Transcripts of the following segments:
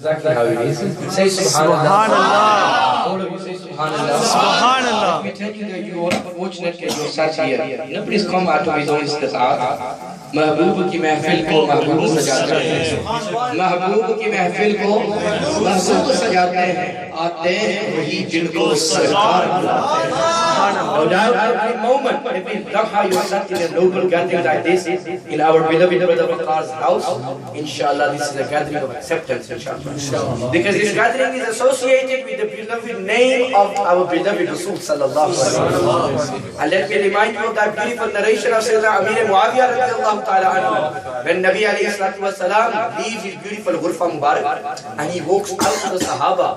Exactly how it is. Say Subhanallah. All of you say Subhanallah. Subhanallah. Let me tell you that you are fortunate that you are sat here. Nobody's come out of his own istitaat. محبوب کی محفل کو محبوب سجاتے ہیں. محبوب کی محفل کو محبوب سجاتے ہیں. آتے ہیں وہی جن کو سرکار بلاتے ہیں. No doubt, every moment, every lamha you are sat in a noble gathering like this, in our beloved brother Waqar's house, inshallah, this is a gathering of acceptance, inshallah. Because this gathering is associated with the beloved name of our beloved Rasul sallallahu alaihi wasallam. And let me remind you of that beautiful narration of Sayyidina Amir Muawiyah radiallahu ta'ala anhu. When Nabi alayhi salatu wasalam leaves his beautiful ghurfa Mubarak and he walks out to the Sahaba,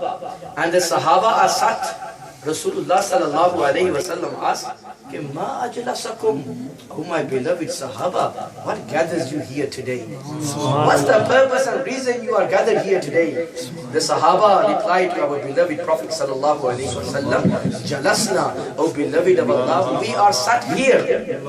and the Sahaba are sat, Rasulullah sallallahu alayhi wa sallam asked, Ma ajlasakum, oh my beloved Sahaba, what gathers you here today? What's the purpose and reason you are gathered here today? The Sahaba replied to our beloved Prophet sallallahu alayhi wa sallam, Jalasna, oh beloved of Allah, we are sat here.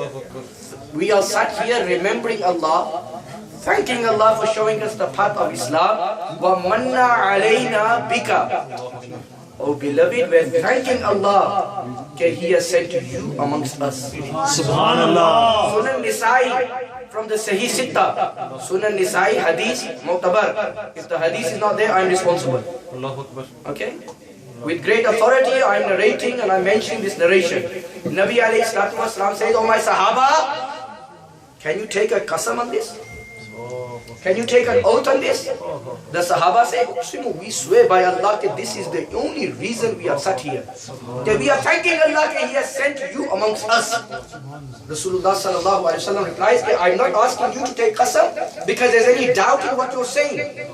We are sat here remembering Allah, thanking Allah for showing us the path of Islam. Wa manna alayna bika. Oh beloved, we are thanking Allah that He has sent you amongst us. Subhanallah. Sunan Nisa'i from the Sahih Sitta. Sunan Nisa'i hadith mu'tabar. If the hadith is not there, I am responsible. Okay? With great authority, I am narrating and I am mentioning this narration. Nabi alayhi salatu wasalam says, oh my Sahaba, can you take a qasam on this? Can you take an oath on this? The Sahaba say, we swear by Allah that this is the only reason we are sat here. That we are thanking Allah that He has sent you amongst us. Rasulullah sallallahu alaihi wasallam replies, I am not asking you to take qasam because there is any doubt in what you are saying.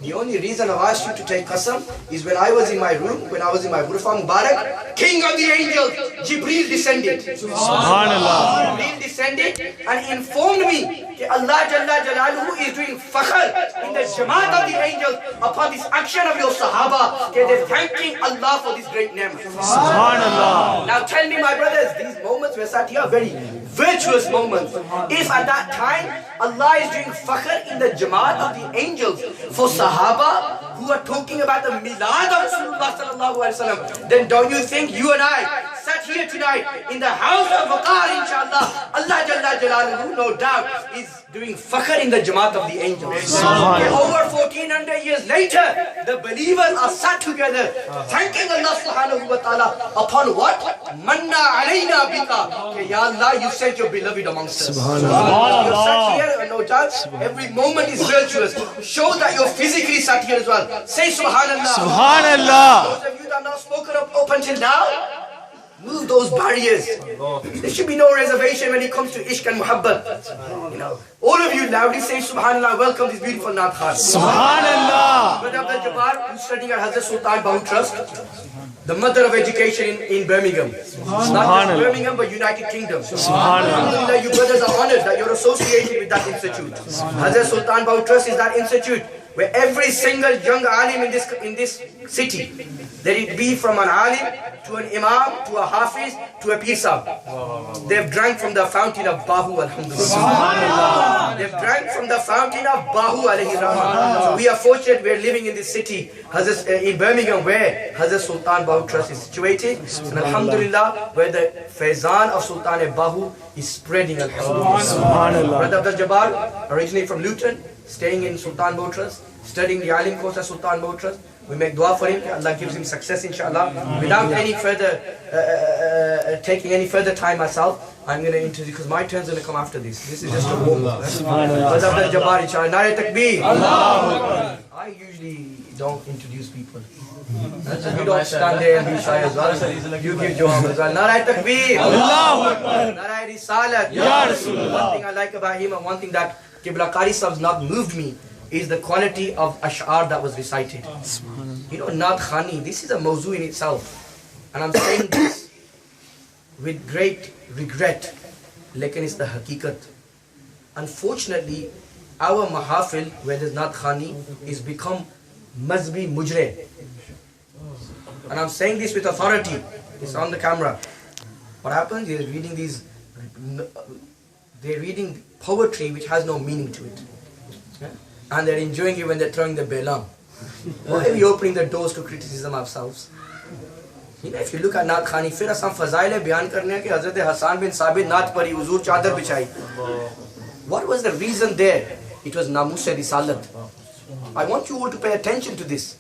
The only reason I asked you to take qasam is when I was in my room, when I was in my ghurfa Mubarak, King of the angels, Jibreel descended. Subhanallah. Jibreel descended and he informed me that Allah Jalla Jalaluhu is doing fakhr in the Jamaat of the angels upon this action of your Sahaba. That they're thanking Allah for this great name. Subhanallah. Now tell me, my brothers, these moments we sat here, very virtuous moments. If at that time Allah is doing fakhr in the Jamaat of the angels for Sahaba who are talking about the milad of Rasulullah sallallahu alaihi wasallam, then don't you think you and I sat here tonight in the house of Waqar, inshallah, Allah Jalla Jalaluhu, no doubt, is doing fakhr in the Jamaat of the angels. Over 1400 years later, the believers are sat together, thanking Allah subhanahu wa ta'ala upon what? Manna alayna bika. Ya Allah, you sent your beloved amongst us. You're sat here, no doubt, every moment is virtuous. Show that you're physically sat here as well. Say Subhanallah. Subhanallah. Those of you that have not spoken up until now, move those barriers. There should be no reservation when it comes to ishq and muhabbat. You know, all of you loudly say Subhanallah, welcome this beautiful Naat Khan. Subhanallah. Brother Abdul Jabbar, who's studying at Hazrat Sultan Bahu Trust, the mother of education in Birmingham. Not just Birmingham, but United Kingdom. Alhamdulillah, you brothers are honored that you're associated with that institute. Hazrat Sultan Bahu Trust is that institute where every single young alim in this city, let it be from an alim to an imam to a hafiz to a pir sahib, they've drank from the fountain of Bahu, alhamdulillah. They've drank from the fountain of Bahu, alayhi rahman. So we are fortunate we are living in this city, in Birmingham, where Hazrat Sultan Bahu Trust is situated. And alhamdulillah, where the faizan of Sultan Bahu is spreading, alhamdulillah. Brother Abdul Jabbar, originally from Luton, staying in Sultan Bahu Trust, studying the alim course at Sultan Bahu Trust. We make dua for him, Allah gives him success, inshallah. Without any further, taking any further time myself, I'm going to introduce, because my turn's going to come after this. This is just a warm-up. Brother Abdul Jabbar, inshallah. Nare Takbir. I usually don't introduce people. You don't stand there and be shy as well. You give jawab as well. Nare Takbir. Nare Risalat. Ya Rasulullah. One thing I like about him and one thing that Qibla Qari Sahib's not moved me is the quality of ash'ar that was recited. You know, Naat Khani, this is a mawzu in itself. And I'm saying this with great regret. Lekin it's the haqiqat. Unfortunately, our mahafil, where there's Naat Khani, is become mazbi mujre. And I'm saying this with authority. It's on the camera. What happens is they're reading poetry which has no meaning to it. And they're enjoying it when they're throwing the belam. Why are we opening the doors to criticism ourselves? You know, if you look at Naat Khani, پھر اساں فضائل بیان کرنے ہیں کہ حضرت حسان بن ثابت نعت پڑھی, حضور چادر بچھائی. What was the reason there? It was namus risalat. I want you all to pay attention to this.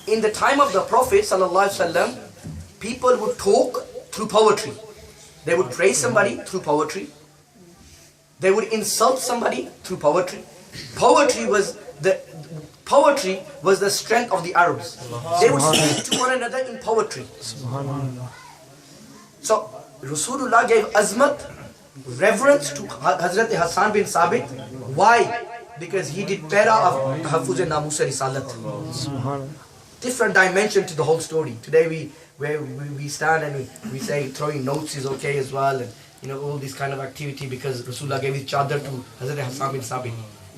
In the time of the Prophet sallallahu alaihi wasallam, people would talk through poetry. They would praise somebody through poetry. They would insult somebody through poetry. Poetry was the strength of the Arabs. They would speak to one another in poetry. So Rasulullah gave azmat, reverence to Hazrat Hassan bin Sabit. Why? Because he did para of Tahafuz Namus Risalat. Different dimension to the whole story. Today we stand and we say throwing notes is okay as well, and you know, all this kind of activity because Rasulullah gave his chadar to Hazrat Hassan bin Sabit.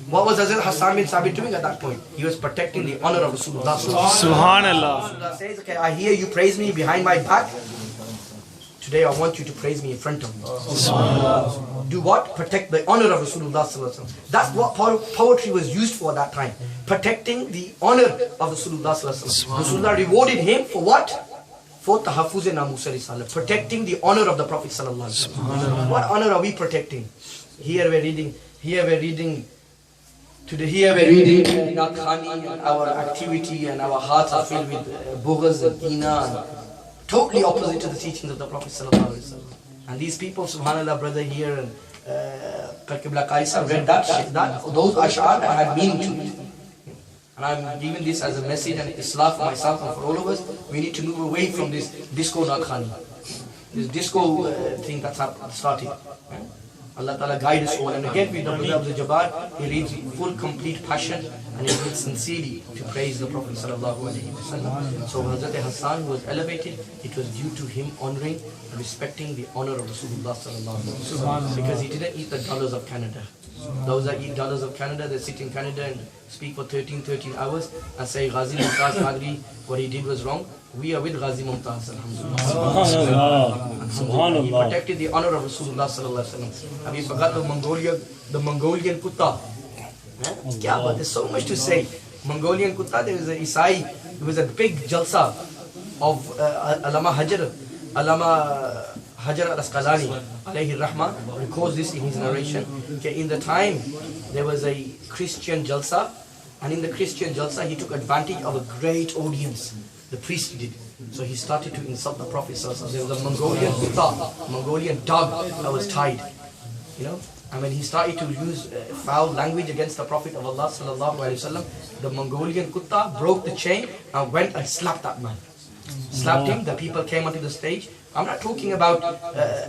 What was Hazrat Hassan bin Sabit doing at that point? He was protecting the honor of Rasulullah. Subhanallah. Rasulullah says, okay, I hear you praise me behind my back. Today I want you to praise me in front of me. Do what? Protect the honor of Rasulullah. That's what poetry was used for at that time. Protecting the honor of Rasulullah. Rasulullah rewarded him for what? For Tahafuz Namus Risalah. Protecting the honor of the Prophet. What honor are we protecting? Here we're reading Naat Khani, and our activity and our hearts are filled with bughaz and kina, totally opposite to the teachings of the Prophet sallallahu alaihi wasallam. And these people, subhanallah, brother here and Qibla Qari sahab read that those ash'ar had meaning to it. And I'm giving this as a message and islah for myself and for all of us. We need to move away from this disco Naat Khani, this disco thing that's started. Allah Ta'ala guide us all. And again, with Dr. Abdul Jabbar, he reads full, complete passion and he reads sincerely to praise the Prophet Sallallahu Alaihi Wasallam. So Hazrat Hassan was elevated. It was due to him honoring and respecting the honor of Rasulullah Sallallahu Alaihi Wasallam. Because he didn't eat the dollars of Canada. Those that eat dollars of Canada, they sit in Canada and speak for 13 hours and say Ghazi Mumtaz Qadri, what he did was wrong. We are with Ghazi Mumtaz, alhamdulillah. He protected the honor of Rasulullah sallallahu alaihi wasallam. Have you forgot the Mongolian Kutta? Yeah, but there's so much to say. Mongolian Kutta, there was a Isai, there was a big jalsa of Allama Hajar al-Asqalani alayhi rahmah records this in his narration. Okay, in the time there was a Christian jalsa, and in the Christian jalsa he took advantage of a great audience. The priest did. So he started to insult the Prophet. There was a Mongolian Kutta, Mongolian dog that was tied. You know, and when he started to use foul language against the Prophet of Allah sallallahu alaihi wasallam, the Mongolian Kutta broke the chain and went and slapped that man. Slapped him. The people came onto the stage. I'm not talking about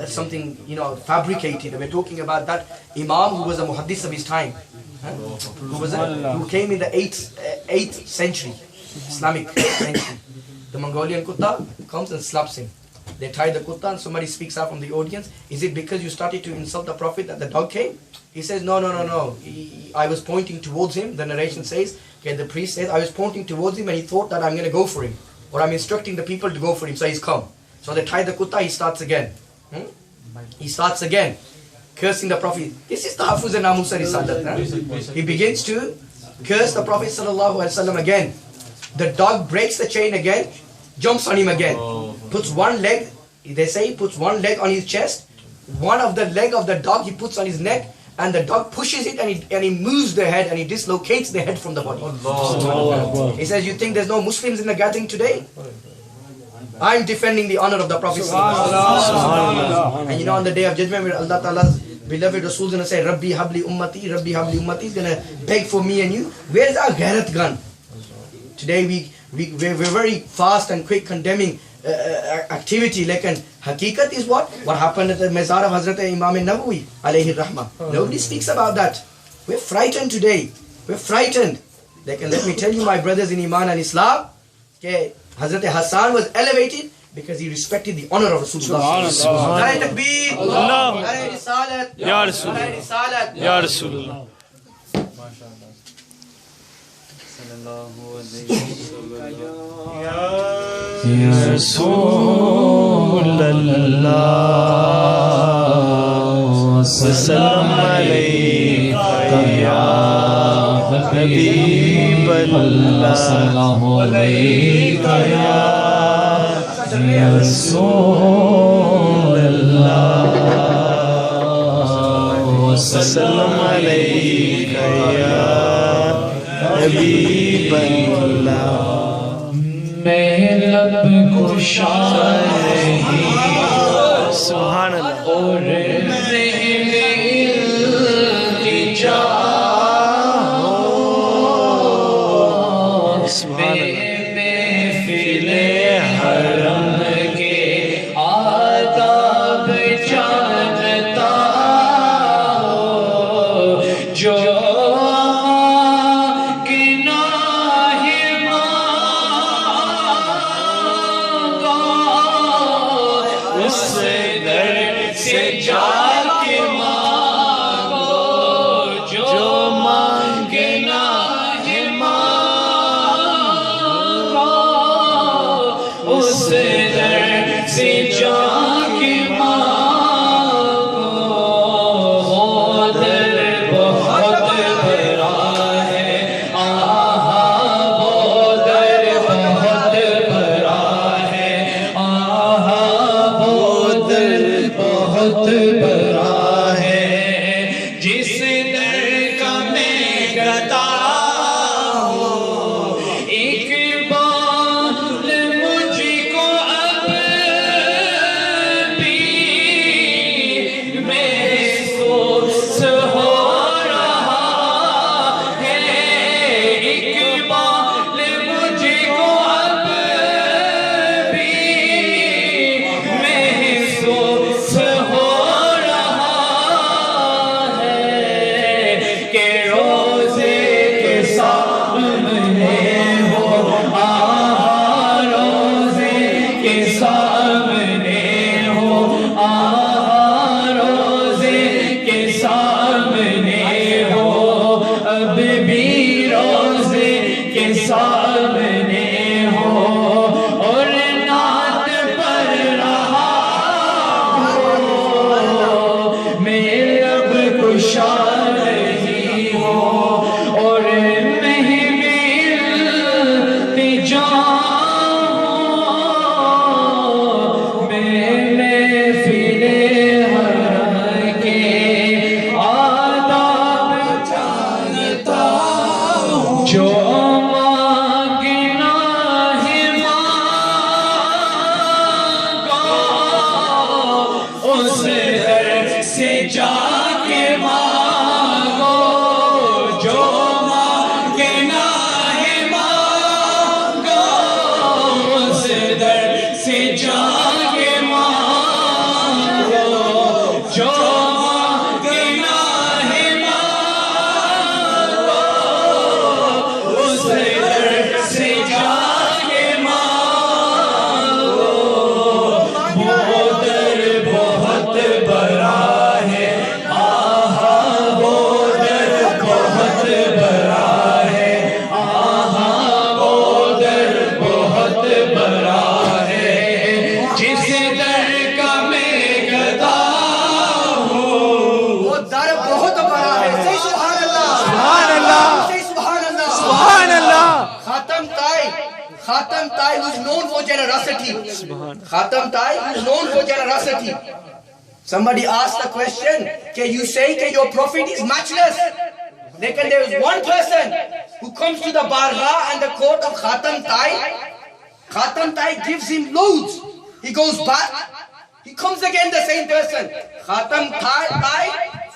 something, you know, fabricated. We're talking about that Imam who was a muhaddis of his time, who came in the 8th century, Islamic century. The Mongolian Kutta comes and slaps him. They tie the Kutta and somebody speaks out from the audience. Is it because you started to insult the Prophet that the dog came? He says, no. I was pointing towards him. The narration says, okay, the priest says, I was pointing towards him and he thought that I'm going to go for him. Or I'm instructing the people to go for him, so he's come. So they tie the Kutta, he starts again. He starts again, cursing the Prophet. This is Tahafuz Namus Risalat. He begins to curse the Prophet sallallahu alaihi wasallam again. The dog breaks the chain again, jumps on him again, puts one leg, they say he puts one leg on his chest, one of the leg of the dog he puts on his neck, and the dog pushes it and he moves the head and he dislocates the head from the body. He says, you think there's no Muslims in the gathering today? I'm defending the honor of the Prophet. And you know, on the day of judgment, where Allah Ta'ala's beloved Rasul is going to say, Rabbi habli ummati, Rabbi habli ummati, he's going to beg for me and you. Where's our Ghairat gun? Today we're very fast and quick condemning activity. Like, and hakikat is what happened at the Mazar of Hazrat Imam Nawawi alayhi rahmah. Nobody speaks about that. We're frightened today. We're frightened. Like, and let me tell you, my brothers in Iman and Islam, okay, Hazrat Hassan was elevated because he respected the honor of Rasulullah. Nare Takbir, Nare Risalat, Ya Rasulullah, Ya Rasulullah. Ya Rasulullah, Salam alayka ya حبیب اللہ السلام علیکہ یا رسول اللہ وسلم علیکہ یا حبیب اللہ میں لب کشا نہیں سبحان اللہ اور التجا سبحان اللہ محفل حرم کے آداب جانتا ہو جو Khatam Tai, who is known for generosity. Khatam Tai, who is known for generosity. Somebody asked the question, can you say that your prophet is matchless? Lekin there is one person who comes to the bargah and the court of Khatam Tai. Khatam Tai gives him loads. He goes back. He comes again, the same person. Khatam Tai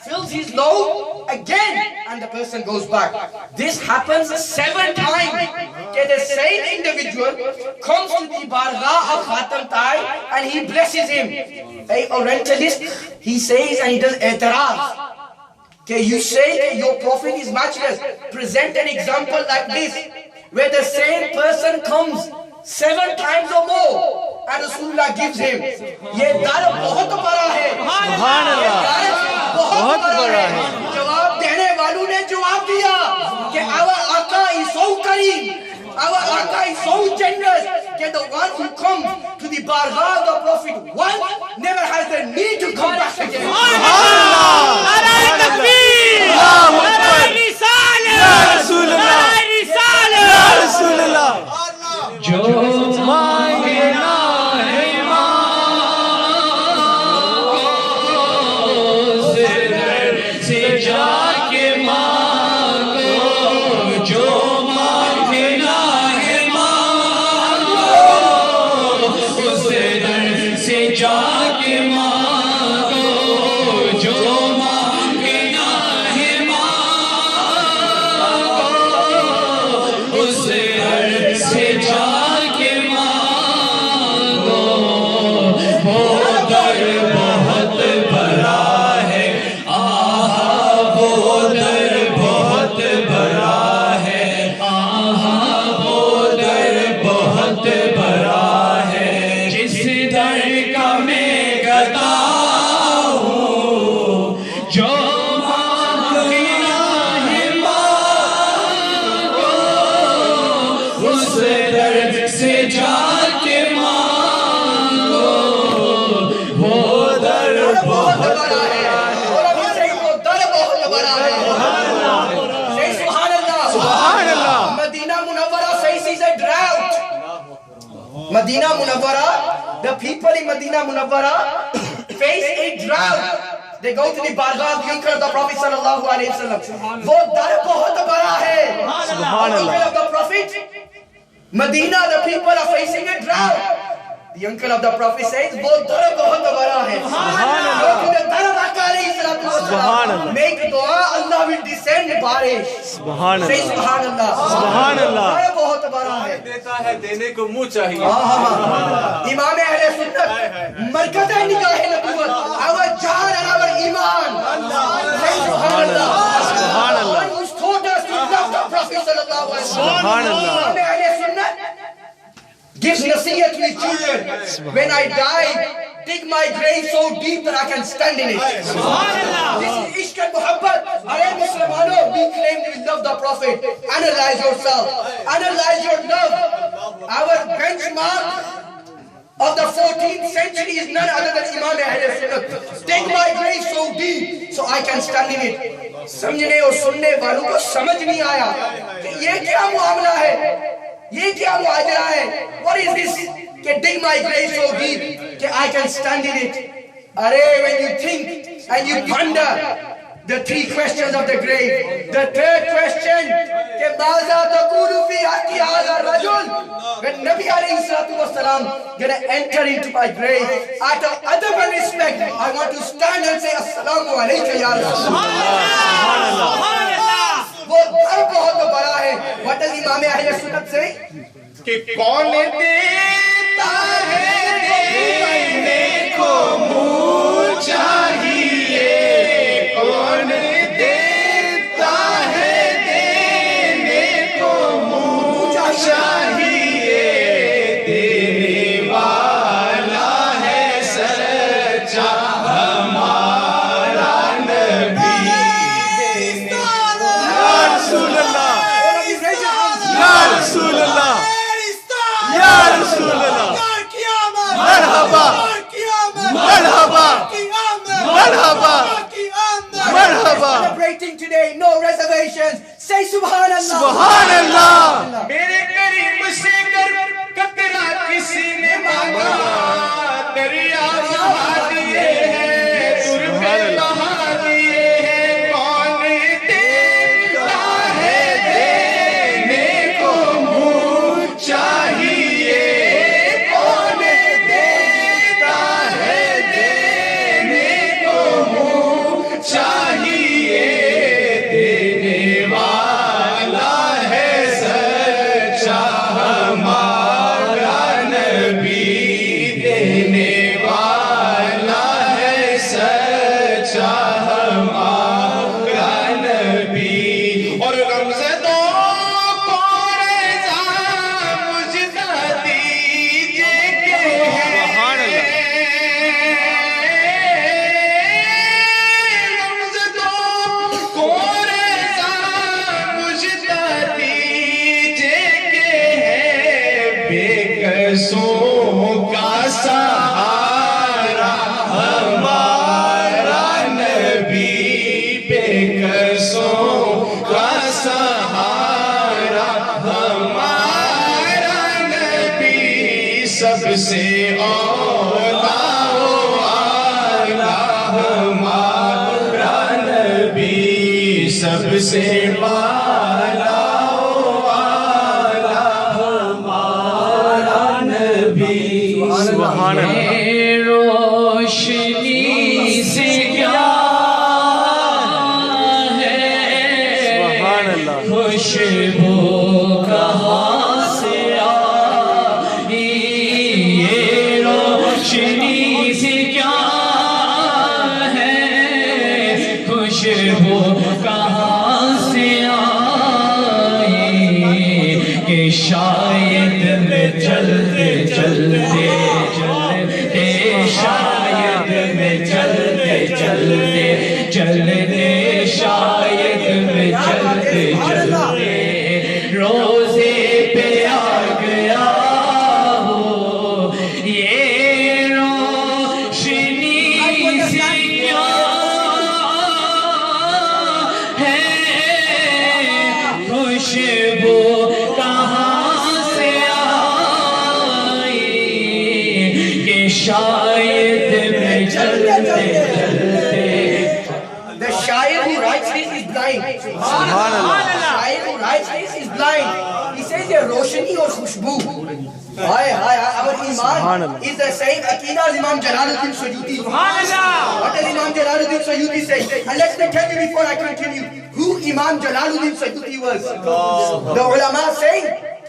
fills his load again, and the person goes back. This happens 7 times. Okay, the same individual comes to the bargah of Khatam Tai and he blesses him. A Orientalist, he says and he does i'tiraf. Okay, you say that your prophet is matchless. Present an example like this, where the same person comes 7 times or more and Rasulullah gives him. Ye dar bahut bada hai. Subhanallah. बहुत बड़ा है. जवाब देने वालों ने जवाब दिया कि our Aka is so kareem, our Aka is so generous that the one who comes to the bargah of the Prophet once never has the need to come back again. Subhanallah. Nara takbir. Nara risalah. Ya Rasulullah. से जाके मांगो, वो दर बहुत बड़ा है, आहा वो दर बहुत बड़ा है, आहा वो दर बहुत बड़ा है। जिस दर का मैं गदा हूँ, जो मांगना है मांगो, उस दर से जाके मांगो, वो दर बहुत बड़ा है। और अभी सही वो दर बहुत बड़ा है। Say सुभान अल्लाह। Medina Munawwara faces a drought. Medina Munawwara, the people in Medina Munawwara face a drought. They go to the bargah of the uncle of the Prophet sallallahu alaihi wasallam. वो दर बहुत बड़ा है। Uncle of the Prophet, Medina, the people are facing a drought. The uncle of the Prophet says, वो दर बहुत बड़ा है। Go to the dar of Akka alayhi salatu wasalam. Make dua, Allah will descend बारिश। सुभान Say अल्लाह, सुभान अल्लाह। सुभान अल्लाह। दर बहुत बड़ा है। देता है, देने को मुंह चाहिए। इमाम अहले सुन्नत, मरकज़ निगाह नबुव्वत, our जान and our iman। Say सुभान अल्लाह। सुभान अल्लाह। One who taught us to love the Prophet sallallahu alaihi wasallam। सुभान अल्लाह। इमाम अहले सुन्नत gives nasiyat to his children. When I die, dig my grave so deep that I can stand in it. This is ishq and muhabbat. Arey Muslimano, we claim we love the Prophet. Analyze yourself. Analyze your love. Our benchmark of the 14th century is none other than Imam Ahl Sunnah. Dig my grave so deep so I can stand in it. समझने और सुनने वालों को समझ नहीं आया कि ये क्या मामला है, ये क्या मुआजरा है। What is this? कि dig my grave so deep कि I can stand in it. अरे when you think and you ponder the three questions of the grave, the third question कि माज़ा तक़ूलु फ़ी हक़्क़ि हाज़ा रजुल, when Nabi alayhi salatu wassalam gonna enter into my grave, out of adab and respect, I want to stand and say assalamu alayka ya Rasulullah. वो दर बहुत बड़ा है। What does इमाम अहले सुन्नत say? कि कौन देता है, देने को मुंह चाहिए। कौन देता है, देने को मुंह चाहिए। देने वाला है सच्चा हमारा नबी। या रसूल अल्लाह, या रसूल अल्लाह, या रसूल अल्लाह। मरहबा, मरहबा, मरहबा, मरहबा। Celebrating today, no reservations. Say Subhanallah. सुभान अल्लाह। मेरे करीब से कर कतरा किसी ने मांगा, दरिया बहा दिए हैं, सुर पे बहा दिए हैं। कौन देता है, देने को मुंह चाहिए। कौन देता है, देने को मुंह चाहिए। देने वाला है सच्चा हमारा नबी। देने वाला है सच्चा हमारा नबी। और रमज़े दो को रज़ा मुझदा दीजिए के सुभान अल्लाह। रमज़े दो को रज़ा मुझदा दीजिए के है। बेकसों का सहारा हमारा नबी। बेकसों का सहारा हमारा नबी। सबसे औला आला हमारा नबी। सबसे वाला आला हमारा नबी। सुभान अल्लाह। रोशनी से क्या है, सुभान अल्लाह। खुशबू कहाँ से आ शायद मैं चलते चलते चलते शायद मैं चलते चलते चलते शायद मैं चलते चलते रोजे पे आ गया हो ये रोशनी से क्या है खुशबू कहाँ से आई कि शायद मैं चलते चलते The shayar who writes this is blind. Subhanallah. The shayar who writes this is blind. He says ये रोशनी और खुशबू. हाय हाय our iman Subhanallah. is the same aqidah as Imam Jalaluddin Suyuti. What does Imam Jalaluddin Suyuti say? And let me tell you before I continue who Imam Jalaluddin Suyuti was. The ulama say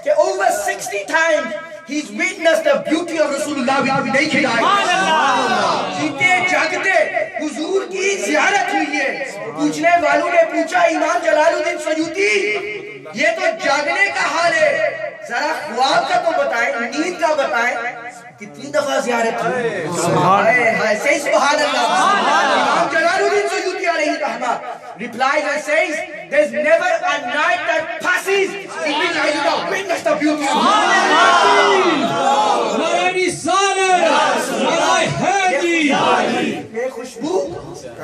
that over 60 times he's witnessed the beauty of Rasulullah with naked eyes. जीते जागते हुजूर की ज़ियारत हुई है. पूछने वालों ने पूछा इमाम जलालुद्दीन सयूती ये तो जागने का हाल है, जरा ख्वाब का तो बताएं, नींद का बताएं, कितनी दफा ज़ियारत हुई. हाय हाय say सुभान अल्लाह. इमाम जलालुद्दीन सयूती अलैहि रहमा replies and says there's never a night that passes in which I do not witness the beauty of Allah. ये खुशबू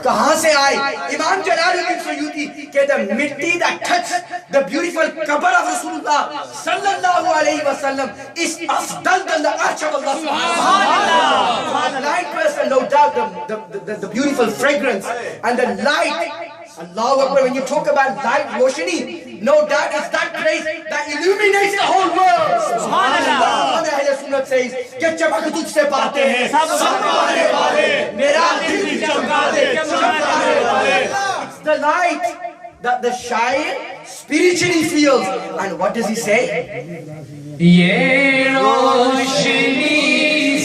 कहाँ से आई? इमाम जलालुद्दीन सयूती कहते हैं मिट्टी that touch the beautiful कब्र of Rasulullah sallallahu alaihi wasallam is afdal than the arsh of Allah subhanahu. The light person, no doubt the beautiful fragrance and the light. Allahu Akbar, when you talk about light, roshani, no doubt it's that place that illuminates the whole world. Subhanallah. Ahl Sunnat says कि चमक तुझसे पाते हैं सब वाले वाले मेरा दिल चमका दे चमकाने वाले. It's the light that the shair spiritually feels. And what does he say? ये रोशनी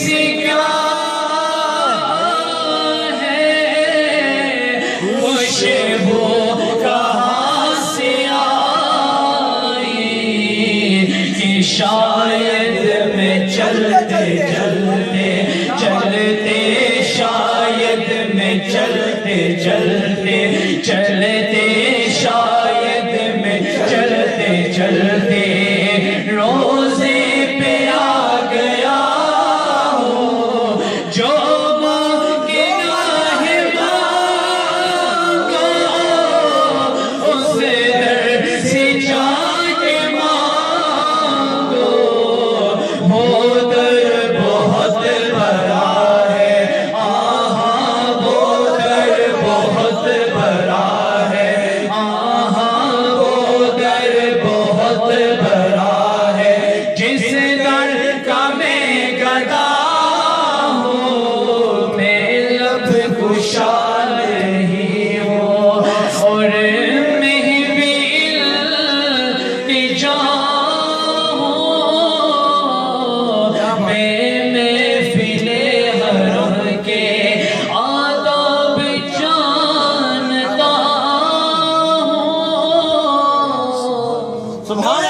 से क्या है खुशबू कहाँ से आई कि शायद मैं चलते चलते चलते शायद मैं चलते चलते चलते शायद मैं चलते चलते रोजे पे आ गया हो जो मांगे है मांगो उसे दर से जाके मांगो वो दर बहुत बड़ा है आहा वो दर बहुत बड़ा है आहा वो दर बहुत बड़ा है जिस दर का मैं गदा हूँ मैं लब कुशा नहीं हूँ और महफिल की जाऊँ मैं महफिले हरम के आदाब जानता हूँ.